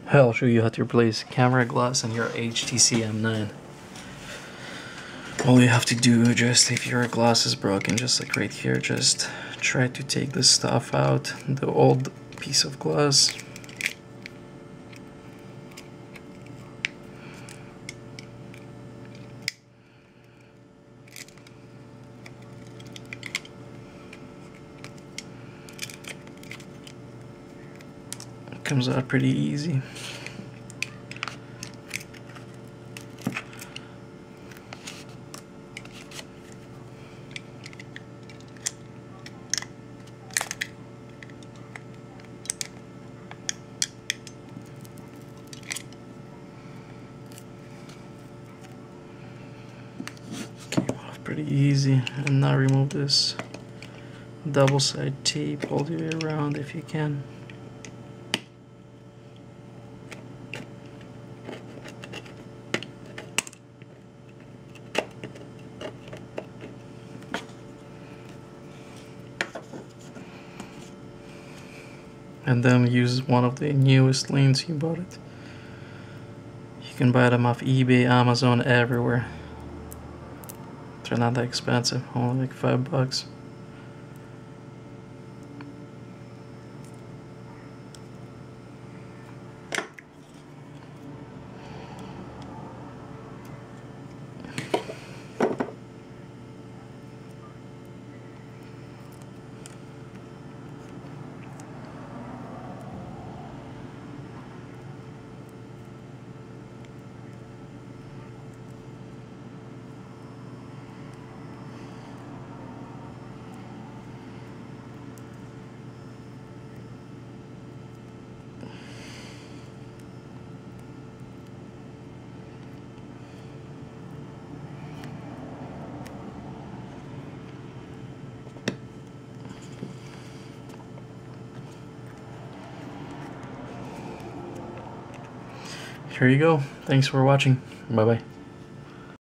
I'll show you how to replace camera glass on your HTC M9. All you have to do, just if your glass is broken, just like right here, just try to take the stuff out, the old piece of glass. It comes out pretty easy. Pretty easy. And now remove this double side tape all the way around if you can. And then use one of the newest lanes you bought it. You can buy them off eBay, Amazon, everywhere. They're not that expensive, only like $5. Here you go. Thanks for watching. Bye bye.